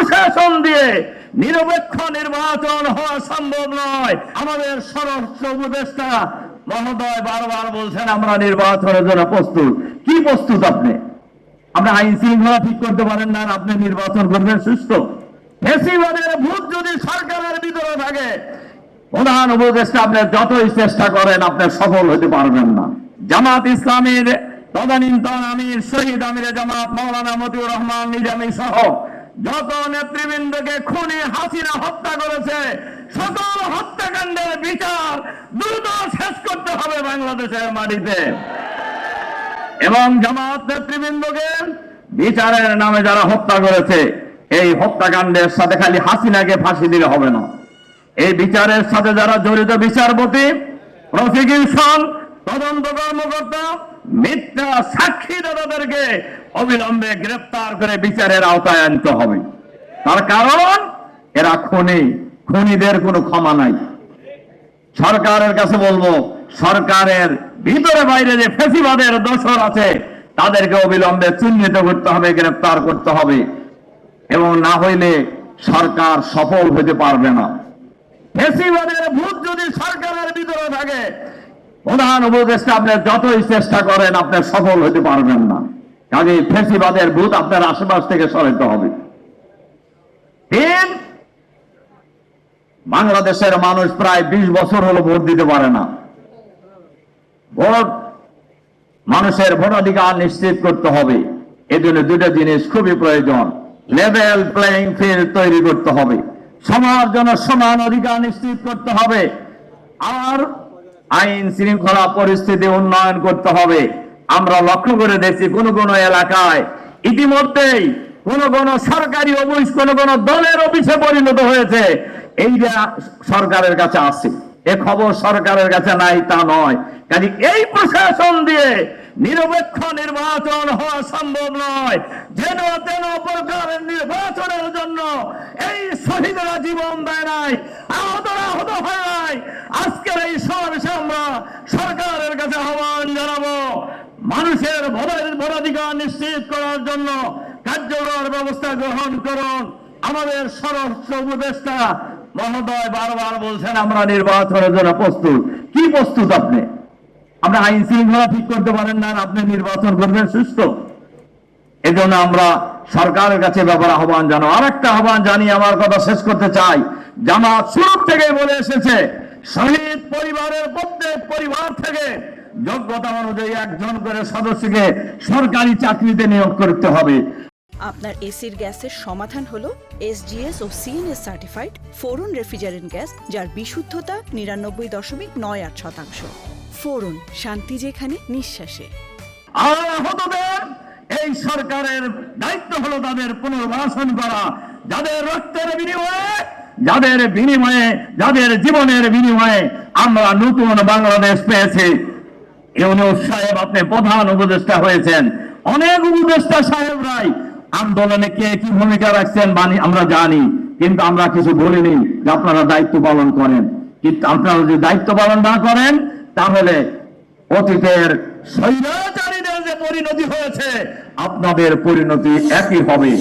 প্রশাসন দিয়ে নিরপেক্ষ নির্বাচন হওয়া সম্ভব নয়। আমাদের স্বরাষ্ট্র উপদেষ্টা মহোদয় বারবার বলছেন আমরা নির্বাচনের জন্য প্রস্তুত। কি প্রস্তুত আপনি? আপনি আইন শৃঙ্খলা ঠিক করতে পারেন না, আপনি নির্বাচন করবেন সুস্থ? ফ্যাসিবাদের ভূত যদি সরকারের ভিতরে থাকে, প্রধান উপদেষ্টা আপনি যতই চেষ্টা করেন আপনি সফল হতে পারবেন না। জামাত ইসলামীর তদানীন্তন আমির শহীদ আমিরে জামাত মাওলানা মতিউর রহমান নিজামী সহ যত নেতৃবৃন্দকে খুনি হাসিনা হত্যা করেছে, সকল হত্যাকাণ্ডের বিচার দ্রুত শেষ করতে হবে বাংলাদেশের মাটিতে। এবং জামাত নেতৃবৃন্দকে বিচারের নামে যারা হত্যা করেছে, এই হত্যাকাণ্ডের সাথে খালি হাসিনাকে ফাঁসি দিলে হবে না। এই বিচারের সাথে যারা জড়িত বিচারপতি, প্রসিকিউশন, তদন্ত কর্মকর্তা, মিথ্যা সাক্ষী দাতাদেরকে অবিলম্বে গ্রেফতার করে বিচারের আওতায় আনতে হবে। তার কারণ এরা খুনি, খুনিদের কোনো ক্ষমা নাই। সরকারের কাছে বলবো, সরকারের ভিতরে বাইরে যে ফ্যাসিবাদের দোসর আছে তাদেরকে অবিলম্বে চিহ্নিত করতে হবে, গ্রেফতার করতে হবে, এবং না হইলে সরকার সফল হতে পারবে না। ফ্যাসিবাদের ভূত যদি সরকারের ভিতরে থাকে, প্রধান উপদেষ্টা আপনি যতই চেষ্টা করেন আপনি সফল হতে পারবেন না। কাজে ফ্যাসিবাদের ভূত আপনার আশেপাশ থেকে সরাতে হবে। তিন, বাংলাদেশের মানুষ প্রায় 20 বছর হলো ভোট দিতে পারে না। ভোট, মানুষের ভোটাধিকার নিশ্চিত করতে হবে। এজন্য দুটো জিনিস খুবই প্রয়োজন। লেভেল প্লেইং ফিল্ড তৈরি করতে হবে, সবার জন্য সমান অধিকার নিশ্চিত করতে হবে, আর আইন শৃঙ্খলা পরিস্থিতি উন্নয়ন করতে হবে। আমরা লক্ষ্য করে দেখছি কোন কোন এলাকায় ইতিমধ্যেই কোন কোন সরকারি অফিস কোন কোন দলের অফিসে পরিণত হয়েছে। এইটা সরকারের কাছে আছে, এ খবর সরকারের কাছে নাই তা নয়। কাজে এই প্রশাসন দিয়ে নিরপেক্ষ নির্বাচন হওয়া সম্ভব নয়। যেন তেন প্রকারের নির্বাচনের জন্য এই শহীদরা জীবন দেয় নাই, আহতরা আহত হয় নাই। আজকের এই সমাবেশে আমরা সরকারের কাছে আহ্বান জানাবো, মানুষের ভোটাধিকার নিশ্চিত করার জন্য কার্যকর ব্যবস্থা গ্রহণ করুন। আমাদের স্বরাষ্ট্র উপদেষ্টা মহোদয় বারবার বলছেন আমরা নির্বাচনের জন্য প্রস্তুত। কি প্রস্তুত আপনি? আপনি আইন শৃঙ্খলা ঠিক করতে পারেন না, আপনি নির্বাচন করবেন সুস্থ? এজন্য আমরা সরকারের কাছে ব্যাপারে আহ্বান জানাবো। আর একটা আহ্বান জানিয়ে আমার কথা শেষ করতে চাই। জামাত শুরু থেকে বলে এসেছে, শহীদ পরিবারের প্রত্যেক পরিবার থেকে যোগ্যতা অনুযায়ী একজন করে সদস্যকে সরকারি চাকরিতে নিয়োগ করতে হবে। আপনার এসির গ্যাসের সমাধান হলো SGS ও CNS সার্টিফাইড ফোরন রেফ্রিজারেন্ট গ্যাস, যার বিশুদ্ধতা 99.98%। ফোরন, শান্তি যেখানে, নিঃশ্বাসে। আর আহতদের এই সরকারের দায়িত্ব হলো তাদের পুনর্বাসন করা, যাদের রক্তের বিনিময়ে, যাদের জীবনের বিনিময়ে আমরা নতুন বাংলাদেশ পেয়েছি। ইউনূস সাহেব আপনি প্রধান উপদেষ্টা হয়েছেন, অনেক উপদেষ্টা সাহেবরাই আন্দোলনে কে কি ভূমিকা রাখছেন আমরা জানি, কিন্তু আমরা কিছু বলিনি যে আপনারা দায়িত্ব পালন করেন। কিন্তু আপনারা যদি দায়িত্ব পালন না করেন তাহলে অতীতের স্বৈরাচারীদের যে পরিণতি হয়েছে আপনাদের পরিণতি একই হবে।